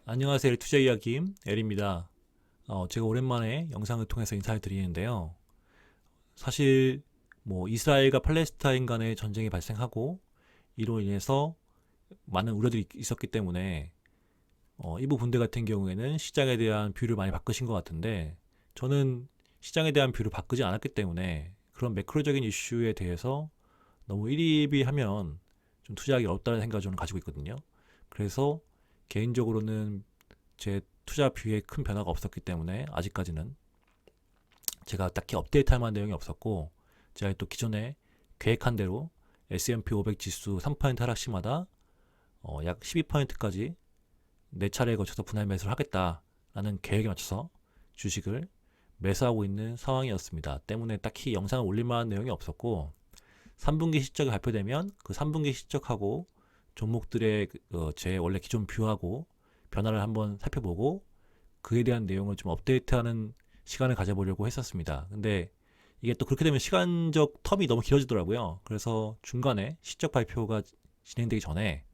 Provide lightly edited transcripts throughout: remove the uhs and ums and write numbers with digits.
안녕하세요. 투자 이야기 엘입니다. 제가 오랜만에 영상을 통해서 인사를 드리는데요. 사실 이스라엘과 팔레스타인 간의 전쟁이 발생하고 이로 인해서 많은 우려들이 있었기 때문에 일부 분들 같은 경우에는 시장에 대한 뷰를 많이 바꾸신 것 같은데 저는 시장에 대한 뷰를 바꾸지 않았기 때문에 그런 매크로적인 이슈에 대해서 너무 일희일비하면 좀 투자하기 어렵다는 생각을 저는 가지고 있거든요. 그래서 개인적으로는 제 투자 뷰에 큰 변화가 없었기 때문에 아직까지는 제가 딱히 업데이트할 만한 내용이 없었고, 제가 또 기존에 계획한 대로 S&P 500 지수 3% 하락 시마다 약 12%까지 4차례에 걸쳐서 분할 매수를 하겠다라는 계획에 맞춰서 주식을 매수하고 있는 상황이었습니다. 때문에 딱히 영상을 올릴 만한 내용이 없었고, 3분기 실적이 발표되면 그 3분기 실적하고 종목들의 제 원래 기존 뷰하고 변화를 한번 살펴보고 그에 대한 내용을 좀 업데이트하는 시간을 가져보려고 했었습니다. 근데 이게 또 그렇게 되면 시간적 텀이 너무 길어지더라고요. 그래서 중간에 실적 발표가 진행되기 전에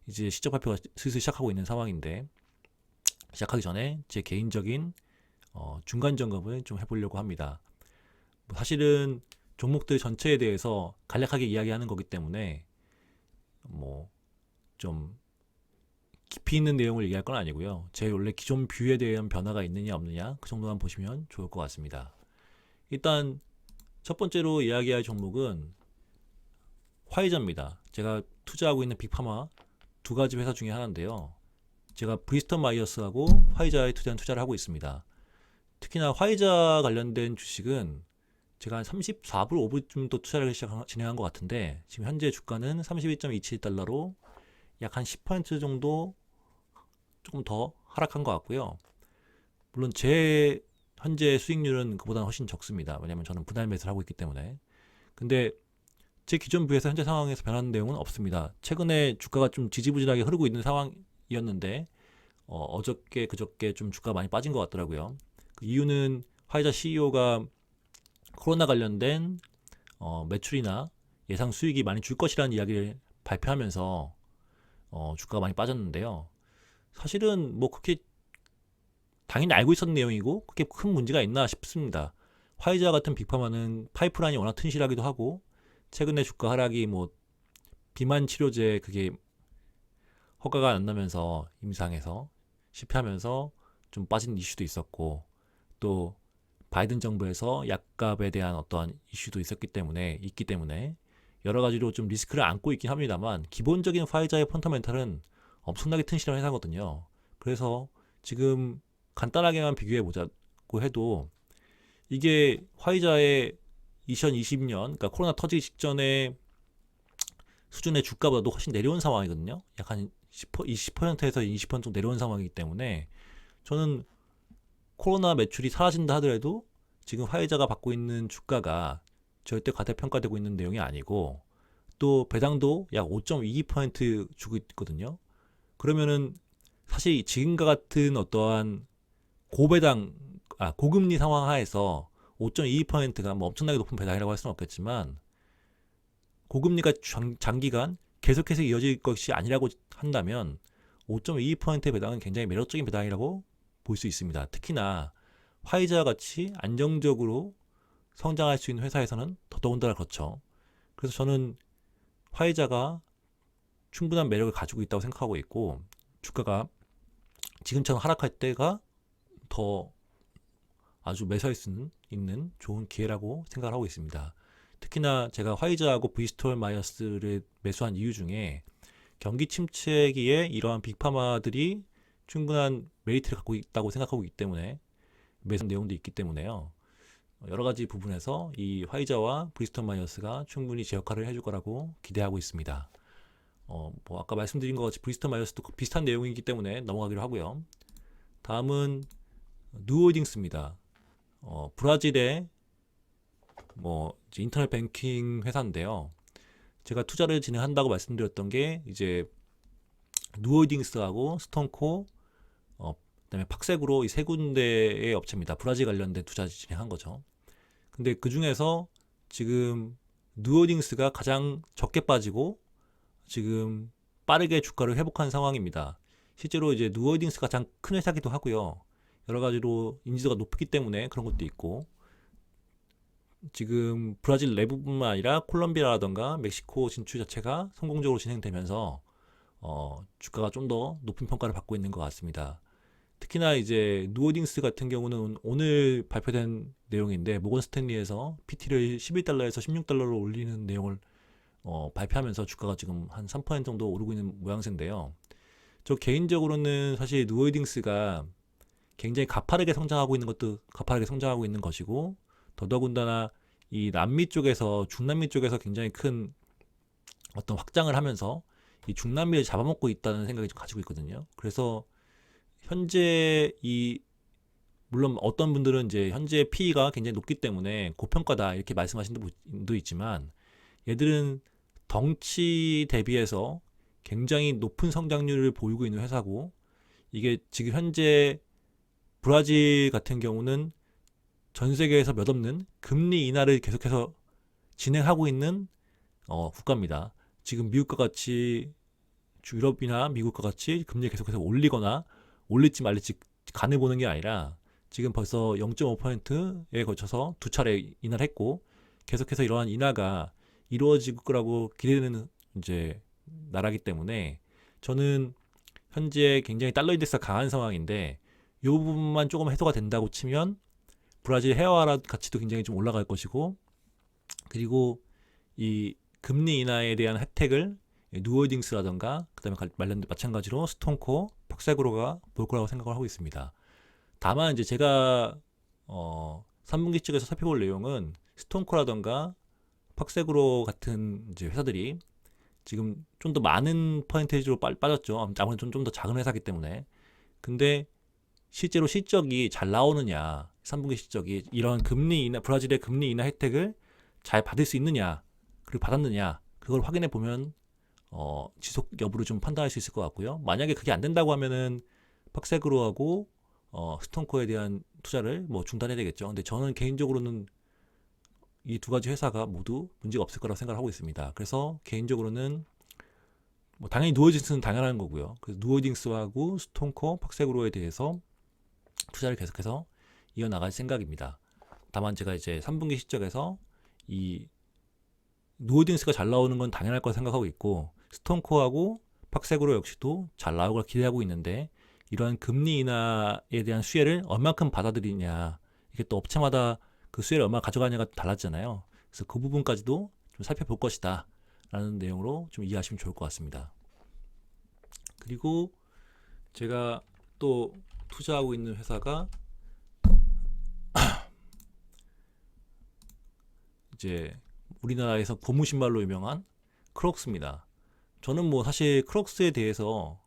이제 실적 발표가 슬슬 시작하고 있는 상황인데, 시작하기 전에 제 개인적인 중간 점검을 좀 해보려고 합니다. 사실은 종목들 전체에 대해서 간략하게 이야기하는 거기 때문에 좀 깊이 있는 내용을 얘기할 건 아니고요. 제 원래 기존 뷰에 대한 변화가 있느냐 없느냐 그 정도만 보시면 좋을 것 같습니다. 일단 첫 번째로 이야기할 종목은 화이자입니다. 제가 투자하고 있는 빅파마 두 가지 회사 중에 하나인데요. 제가 브리스턴 마이어스하고 화이자에 투자를 하고 있습니다. 특히나 화이자 관련된 주식은 제가 한 34불, 5불쯤도 투자를 진행한 것 같은데, 지금 현재 주가는 32.27달러로 약 한 10% 정도 조금 더 하락한 것 같고요. 물론 제 현재 수익률은 그보다는 훨씬 적습니다. 왜냐하면 저는 분할 매수를 하고 있기 때문에. 근데 제 기존 뷰에서 현재 상황에서 변하는 내용은 없습니다. 최근에 주가가 좀 지지부진하게 흐르고 있는 상황이었는데 어저께 그저께 좀 주가가 많이 빠진 것 같더라고요. 그 이유는 화이자 CEO가 코로나 관련된 매출이나 예상 수익이 많이 줄 것이라는 이야기를 발표하면서 주가가 많이 빠졌는데요. 사실은 그렇게 당연히 알고 있었던 내용이고 그렇게 큰 문제가 있나 싶습니다. 화이자 같은 빅파마는 파이프라인이 워낙 튼실하기도 하고, 최근에 주가 하락이 비만 치료제 그게 허가가 안 나면서 임상에서 실패하면서 좀 빠진 이슈도 있었고, 또 바이든 정부에서 약값에 대한 어떠한 이슈도 있기 때문에 여러 가지로 좀 리스크를 안고 있긴 합니다만, 기본적인 화이자의 펀더멘탈은 엄청나게 튼실한 회사거든요. 그래서 지금 간단하게만 비교해 보자고 해도 이게 화이자의 2020년, 그러니까 코로나 터지기 직전에 수준의 주가보다도 훨씬 내려온 상황이거든요. 약 한 20%에서 20% 정도 내려온 상황이기 때문에 저는 코로나 매출이 사라진다 하더라도 지금 화이자가 받고 있는 주가가 절대 과대평가되고 있는 내용이 아니고, 또 배당도 약 5.22% 주고 있거든요. 그러면은 사실 지금과 같은 어떠한 고금리 상황 하에서 5.22%가 엄청나게 높은 배당이라고 할 수는 없겠지만, 고금리가 장기간 계속해서 이어질 것이 아니라고 한다면 5.22%의 배당은 굉장히 매력적인 배당이라고 볼 수 있습니다. 특히나 화이자 같이 안정적으로 성장할 수 있는 회사에서는 더더군다나 그렇죠. 그래서 저는 화이자가 충분한 매력을 가지고 있다고 생각하고 있고, 주가가 지금처럼 하락할 때가 더 아주 매수할 수 있는 좋은 기회라고 생각을 하고 있습니다. 특히나 제가 화이자하고 브리스톨 마이어스를 매수한 이유 중에 경기 침체기에 이러한 빅파마들이 충분한 메리트를 갖고 있다고 생각하고 있기 때문에 매수 내용도 있기 때문에요. 여러 가지 부분에서 이 화이자와 브리스톨 마이어스가 충분히 제 역할을 해줄 거라고 기대하고 있습니다. 아까 말씀드린 것 같이 브리스톨 마이어스도 비슷한 내용이기 때문에 넘어가기로 하고요. 다음은 누홀딩스입니다. 브라질의 이제 인터넷 뱅킹 회사인데요. 제가 투자를 진행한다고 말씀드렸던 게 이제 누홀딩스하고 스톤코, 그다음에 팍세그로 이 세 군데의 업체입니다. 브라질 관련된 투자 진행한 거죠. 근데 그 중에서 지금 누홀딩스가 가장 적게 빠지고 지금 빠르게 주가를 회복한 상황입니다. 실제로 이제 누어딩스가 가장 큰 회사기도 하고요. 여러 가지로 인지도가 높기 때문에 그런 것도 있고, 지금 브라질 내부뿐만 아니라 콜롬비아라던가 멕시코 진출 자체가 성공적으로 진행되면서 주가가 좀 더 높은 평가를 받고 있는 것 같습니다. 특히나 이제 누어딩스 같은 경우는 오늘 발표된 내용인데, 모건 스탠리에서 PT를 11달러에서 16달러로 올리는 내용을 발표하면서 주가가 지금 한 3% 정도 오르고 있는 모양새인데요. 저 개인적으로는 사실 누어딩스가 굉장히 가파르게 성장하고 있는 것도 가파르게 성장하고 있는 것이고, 더더군다나 이 남미 쪽에서, 중남미 쪽에서 굉장히 큰 어떤 확장을 하면서 이 중남미를 잡아먹고 있다는 생각이 좀 가지고 있거든요. 그래서 현재 물론 어떤 분들은 이제 현재 PE가 굉장히 높기 때문에 고평가다 이렇게 말씀하시는 분도 있지만, 얘들은 덩치 대비해서 굉장히 높은 성장률을 보이고 있는 회사고, 이게 지금 현재 브라질 같은 경우는 전 세계에서 몇 없는 금리 인하를 계속해서 진행하고 있는 국가입니다. 지금 미국과 같이, 유럽이나 미국과 같이 금리를 계속해서 올리거나 올릴지 말릴지 간을 보는 게 아니라, 지금 벌써 0.5%에 걸쳐서 두 차례 인하를 했고, 계속해서 이러한 인하가 이루어질 거라고 기대되는 이제 나라기 때문에, 저는 현재 굉장히 달러 인덱스가 강한 상황인데, 이 부분만 조금 해소가 된다고 치면 브라질 헤어화 가치도 굉장히 좀 올라갈 것이고, 그리고 이 금리 인하에 대한 혜택을 누어딩스라던가 그다음에 마찬가지로 스톤코, 팍세그로가 볼 거라고 생각을 하고 있습니다. 다만 이제 제가 3분기 측에서 살펴볼 내용은, 스톤코라던가 팍세그로 같은 이제 회사들이 지금 좀 더 많은 퍼센테이지로 빠졌죠. 아무래도 좀 더 작은 회사기 때문에. 근데 실제로 실적이 잘 나오느냐, 3분기 실적이 이런 금리 인하, 브라질의 금리 인하 혜택을 잘 받을 수 있느냐, 그리고 받았느냐, 그걸 확인해 보면 지속 여부를 좀 판단할 수 있을 것 같고요. 만약에 그게 안 된다고 하면은 팍세그로하고 스톤코에 대한 투자를 뭐 중단해야 되겠죠. 근데 저는 개인적으로는 이 두 가지 회사가 모두 문제가 없을 거라고 생각을 하고 있습니다. 그래서 개인적으로는 뭐 당연히 누어딩스는 당연한 거고요. 그래서 누어딩스하고 스톤코, 팍세그로에 대해서 투자를 계속해서 이어나갈 생각입니다. 다만 제가 이제 3분기 실적에서 이 누어딩스가 잘 나오는 건 당연할 거라 생각하고 있고, 스톤코하고 팍세그로 역시도 잘 나올 걸 기대하고 있는데, 이러한 금리 인하에 대한 수혜를 얼마큼 받아들이냐, 이게 또 업체마다 그 수혜를 얼마 가져가냐가 달랐잖아요. 그래서 그 부분까지도 좀 살펴볼 것이다 라는 내용으로 좀 이해하시면 좋을 것 같습니다. 그리고 제가 또 투자하고 있는 회사가 이제 우리나라에서 고무 신발로 유명한 크록스입니다. 저는 뭐 사실 크록스에 대해서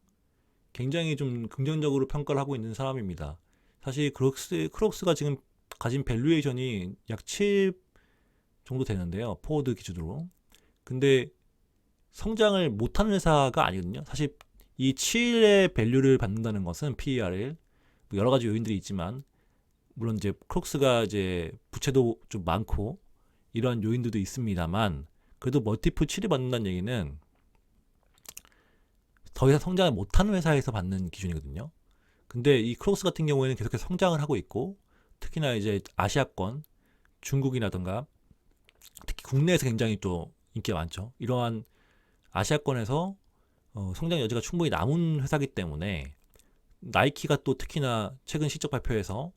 굉장히 좀 긍정적으로 평가를 하고 있는 사람입니다. 사실 크록스가 지금 가진 밸류에이션이 약 7 정도 되는데요. 포워드 기준으로. 근데 성장을 못하는 회사가 아니거든요. 사실 이 7의 밸류를 받는다는 것은 PER을 여러 가지 요인들이 있지만, 물론 이제 크록스가 이제 부채도 좀 많고 이러한 요인들도 있습니다만, 그래도 멀티플 7이 받는다는 얘기는 더 이상 성장을 못하는 회사에서 받는 기준이거든요. 근데 이 크록스 같은 경우에는 계속해서 성장을 하고 있고, 특히나 이제 아시아권, 중국이라던가 특히 국내에서 굉장히 또 인기가 많죠. 이러한 아시아권에서 성장 여지가 충분히 남은 회사기 때문에, 나이키가 또 특히나 최근 실적 발표에서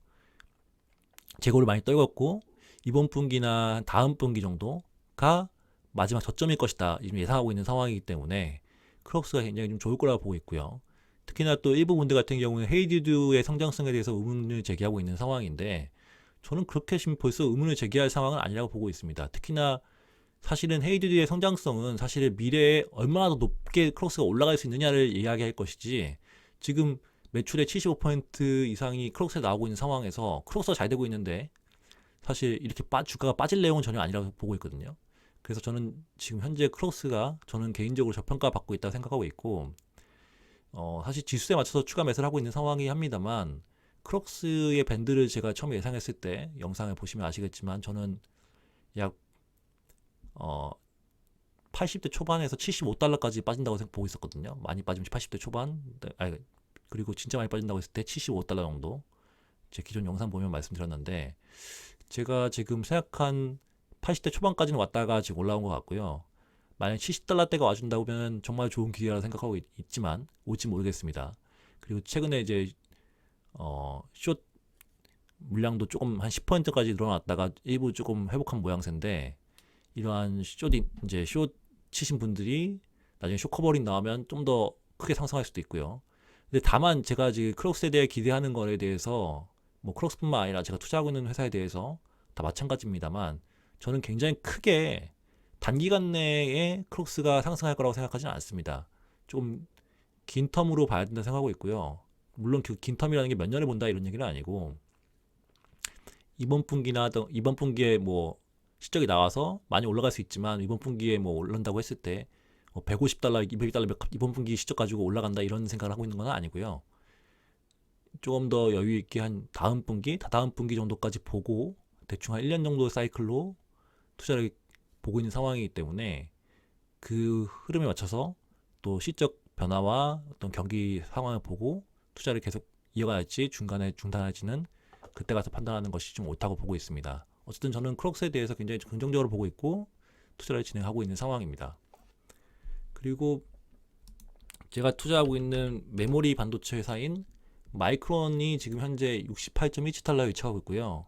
재고를 많이 떨궜고, 이번 분기나 다음 분기 정도가 마지막 저점일 것이다 지금 예상하고 있는 상황이기 때문에, 크록스가 굉장히 좀 좋을 거라고 보고 있고요. 특히나 또 일부 분들 같은 경우는 헤이듀드의 성장성에 대해서 의문을 제기하고 있는 상황인데, 저는 그렇게 지금 벌써 의문을 제기할 상황은 아니라고 보고 있습니다. 특히나 사실은 헤이듀드의 성장성은 사실 미래에 얼마나 더 높게 크록스가 올라갈 수 있느냐를 이야기할 것이지, 지금 매출의 75% 이상이 크록스에 나오고 있는 상황에서 크록스가 잘 되고 있는데 사실 이렇게 주가가 빠질 내용은 전혀 아니라고 보고 있거든요. 그래서 저는 지금 현재 크록스가 저는 개인적으로 저평가받고 있다고 생각하고 있고, 사실 지수에 맞춰서 추가 매수를 하고 있는 상황이 합니다만, 크록스의 밴드를 제가 처음에 예상했을 때 영상을 보시면 아시겠지만, 저는 약 80대 초반에서 75달러까지 빠진다고 보고 있었거든요. 많이 빠지면 80대 초반, 아니 그리고 진짜 많이 빠진다고 했을 때 75달러 정도. 제 기존 영상 보면 말씀드렸는데 제가 지금 생각한 80대 초반까지는 왔다가 지금 올라온 것 같고요. 만약 70달러대가 와준다면 정말 좋은 기회라 생각하고 있지만 올지 모르겠습니다. 그리고 최근에 이제 숏 물량도 조금 한 10%까지 늘어났다가 일부 조금 회복한 모양새인데 이러한 숏 치신 분들이 나중에 숏 커버링 나오면 좀 더 크게 상승할 수도 있고요. 근데 다만 제가 지금 크록스에 대해 기대하는 거에 대해서 뭐 크록스뿐만 아니라 제가 투자하고 있는 회사에 대해서 다 마찬가지입니다만 저는 굉장히 크게 단기간 내에 크록스가 상승할 거라고 생각하지는 않습니다. 좀 긴 텀으로 봐야 된다 생각하고 있고요. 물론 그 긴 텀이라는 게 몇 년을 본다 이런 얘기는 아니고 이번 분기에 뭐 실적이 나와서 많이 올라갈 수 있지만 이번 분기에 뭐 오른다고 했을 때 150달러, 200달러 이번 분기 실적 가지고 올라간다 이런 생각을 하고 있는 건 아니고요. 조금 더 여유 있게 한 다음 분기, 다다음 분기 정도까지 보고 대충 한 1년 정도 사이클로 투자를 보고 있는 상황이기 때문에 그 흐름에 맞춰서 또 실적 변화와 어떤 경기 상황을 보고 투자를 계속 이어갈지 중간에 중단할지는 그때 가서 판단하는 것이 좀 옳다고 보고 있습니다. 어쨌든 저는 크록스에 대해서 굉장히 긍정적으로 보고 있고 투자를 진행하고 있는 상황입니다. 그리고 제가 투자하고 있는 메모리 반도체 회사인 마이크론이 지금 현재 68.17달러에 위치하고 있고요.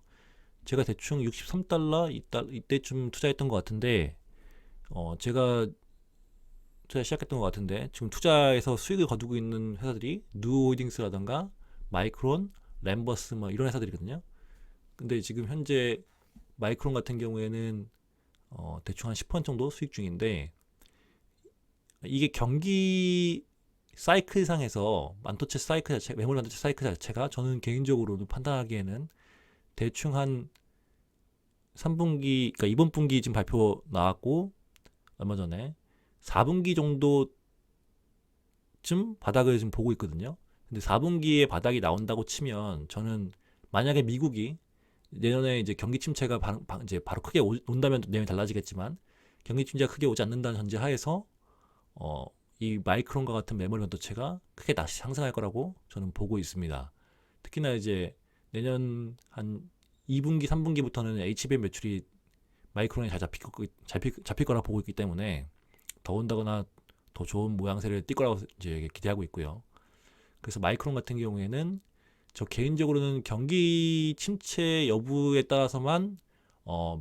제가 대충 63달러 이때쯤 투자했던 것 같은데 제가 투자 시작했던 것 같은데 지금 투자에서 수익을 거두고 있는 회사들이 누홀딩스라던가 마이크론, 램버스 뭐 이런 회사들이거든요. 근데 지금 현재 마이크론 같은 경우에는 대충 한 10% 정도 수익 중인데 이게 경기 사이클상에서 반도체 사이클 자체, 메모리 반도체 사이클 자체가 저는 개인적으로도 판단하기에는 대충 한 3분기, 그러니까 이번 분기 지금 발표 나왔고 얼마 전에 4분기 정도쯤 바닥을 지금 보고 있거든요. 근데 4분기에 바닥이 나온다고 치면 저는 만약에 미국이 내년에 이제 경기 침체가 이제 바로 크게 온다면 내용이 달라지겠지만 경기 침체가 크게 오지 않는다는 전제 하에서 이 마이크론과 같은 메모리 반도체가 크게 다시 상승할 거라고 저는 보고 있습니다. 특히나 이제 내년 한 2분기, 3분기부터는 HBM 매출이 마이크론이 잘 잡힐 거라 보고 있기 때문에 더운다거나 더 좋은 모양새를 띌 거라고 이제 기대하고 있고요. 그래서 마이크론 같은 경우에는 저 개인적으로는 경기 침체 여부에 따라서만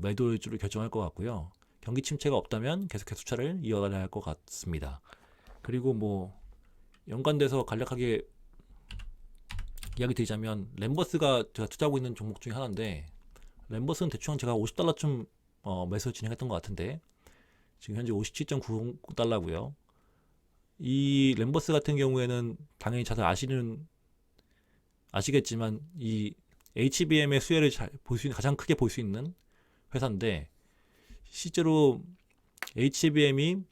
매도일주를 결정할 것 같고요. 경기 침체가 없다면 계속해서 투자를 이어가야 할 것 같습니다. 그리고 뭐 연관돼서 간략하게 이야기 드리자면 램버스가 제가 투자하고 있는 종목 중에 하나인데 램버스는 대충 제가 50달러쯤 매수 진행했던 것 같은데 지금 현재 57.90달러고요. 이 램버스 같은 경우에는 당연히 잘 아시겠지만 이 HBM의 수혜를 가장 크게 볼 수 있는 회사인데 실제로 HBM이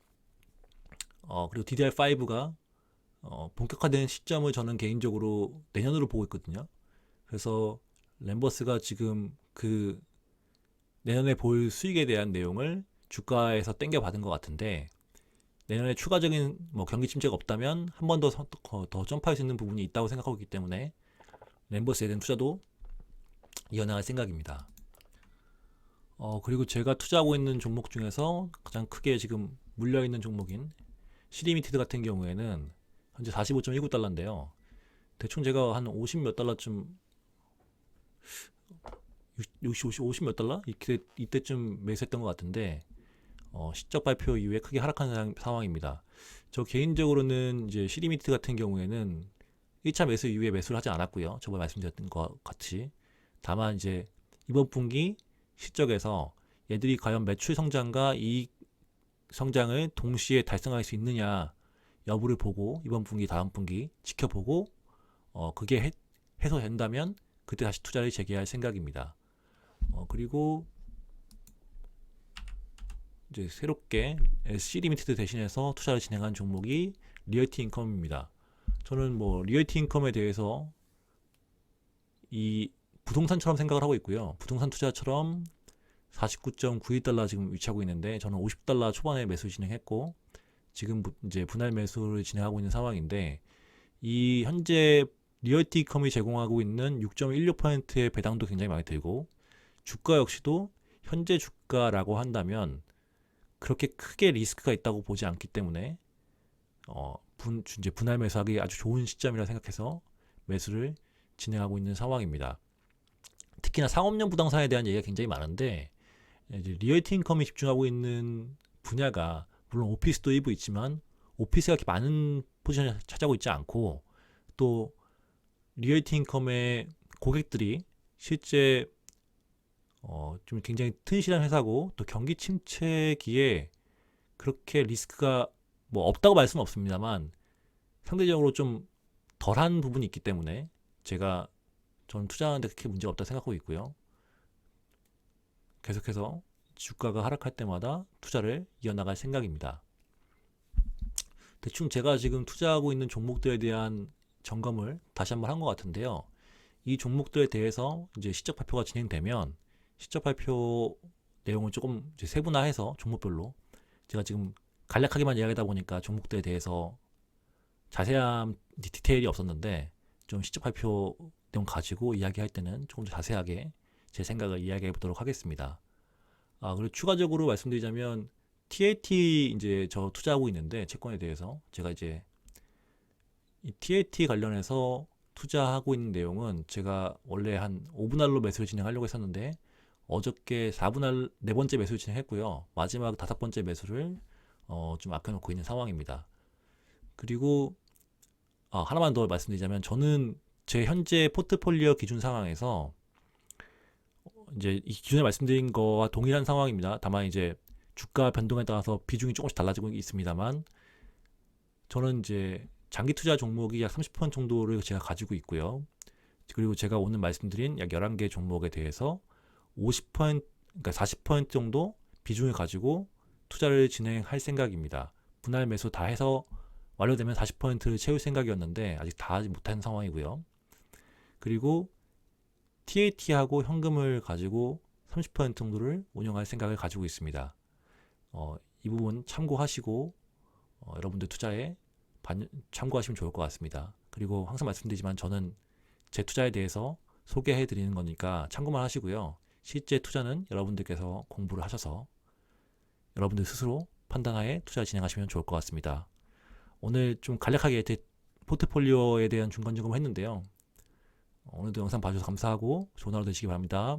그리고 DDR5가 본격화된 시점을 저는 개인적으로 내년으로 보고 있거든요. 그래서 램버스가 지금 그 내년에 볼 수익에 대한 내용을 주가에서 땡겨 받은 것 같은데 내년에 추가적인 뭐 경기 침체가 없다면 한 번 더 점프할 수 있는 부분이 있다고 생각하고 있기 때문에 램버스에 대한 투자도 이어나갈 생각입니다. 그리고 제가 투자하고 있는 종목 중에서 가장 크게 지금 물려있는 종목인 시리미티드 같은 경우에는 현재 45.19달러인데요. 대충 제가 한 50 몇 달러쯤 50 몇 달러? 이때쯤 매수했던 것 같은데 실적 발표 이후에 크게 하락한 상황입니다. 저 개인적으로는 이제 시리미티드 같은 경우에는 1차 매수 이후에 매수를 하지 않았고요. 저번에 말씀드렸던 것 같이 다만 이제 이번 분기 실적에서 얘들이 과연 매출 성장과 이익 성장을 동시에 달성할 수 있느냐 여부를 보고 이번 분기 다음 분기 지켜보고 그게 해소된다면 그때 다시 투자를 재개할 생각입니다. 그리고 이제 새롭게 SC 리미티드 대신해서 투자를 진행한 종목이 리얼티 인컴입니다. 저는 뭐 리얼티 인컴에 대해서 이 부동산처럼 생각을 하고 있고요. 부동산 투자처럼 49.91달러 지금 위치하고 있는데 저는 50달러 초반에 매수 진행했고 지금 이제 분할 매수를 진행하고 있는 상황인데 이 현재 리얼티컴이 제공하고 있는 6.16%의 배당도 굉장히 많이 들고 주가 역시도 현재 주가라고 한다면 그렇게 크게 리스크가 있다고 보지 않기 때문에 이제 분할 매수하기 아주 좋은 시점이라 생각해서 매수를 진행하고 있는 상황입니다. 특히나 상업용 부동산에 대한 얘기가 굉장히 많은데 이제 리얼티 인컴이 집중하고 있는 분야가 물론 오피스도 일부 있지만 오피스가 그렇게 많은 포지션을 차지하고 있지 않고 또 리얼티 인컴의 고객들이 실제 좀 굉장히 튼실한 회사고 또 경기 침체기에 그렇게 리스크가 뭐 없다고 말씀은 없습니다만 상대적으로 좀 덜한 부분이 있기 때문에 저는 투자하는데 그렇게 문제가 없다 생각하고 있고요. 계속해서 주가가 하락할 때마다 투자를 이어나갈 생각입니다. 대충 제가 지금 투자하고 있는 종목들에 대한 점검을 다시 한번 한 것 같은데요. 이 종목들에 대해서 이제 실적 발표가 진행되면 실적 발표 내용을 조금 이제 세분화해서 종목별로 제가 지금 간략하게만 이야기하다 보니까 종목들에 대해서 자세한 디테일이 없었는데 좀 실적 발표 내용 가지고 이야기할 때는 조금 더 자세하게 제 생각을 이야기해 보도록 하겠습니다. 그리고 추가적으로 말씀드리자면 TAT 이제 저 투자하고 있는데 채권에 대해서 제가 이제 이 TAT 관련해서 투자하고 있는 내용은 제가 원래 한 5분할로 매수를 진행하려고 했었는데 어저께 4분할 네 번째 매수를 진행했고요. 마지막 다섯 번째 매수를 좀 아껴놓고 있는 상황입니다. 그리고 하나만 더 말씀드리자면 저는 제 현재 포트폴리오 기준 상황에서 이제 이 기존에 말씀드린 거와 동일한 상황입니다. 다만 이제 주가 변동에 따라서 비중이 조금씩 달라지고 있습니다만 저는 이제 장기 투자 종목이 약 30% 정도를 제가 가지고 있고요. 그리고 제가 오늘 말씀드린 약 11개 종목에 대해서 50% 그러니까 40% 정도 비중을 가지고 투자를 진행할 생각입니다. 분할 매수 다 해서 완료되면 40%를 채울 생각이었는데 아직 다 하지 못한 상황이고요. 그리고 TAT하고 현금을 가지고 30% 정도를 운영할 생각을 가지고 있습니다. 이 부분 참고하시고 여러분들 투자에 참고하시면 좋을 것 같습니다. 그리고 항상 말씀드리지만 저는 제 투자에 대해서 소개해 드리는 거니까 참고만 하시고요. 실제 투자는 여러분들께서 공부를 하셔서 여러분들 스스로 판단하에 투자 진행하시면 좋을 것 같습니다. 오늘 좀 간략하게 제 포트폴리오에 대한 중간 점검을 했는데요. 오늘도 영상 봐주셔서 감사하고 좋은 하루 되시기 바랍니다.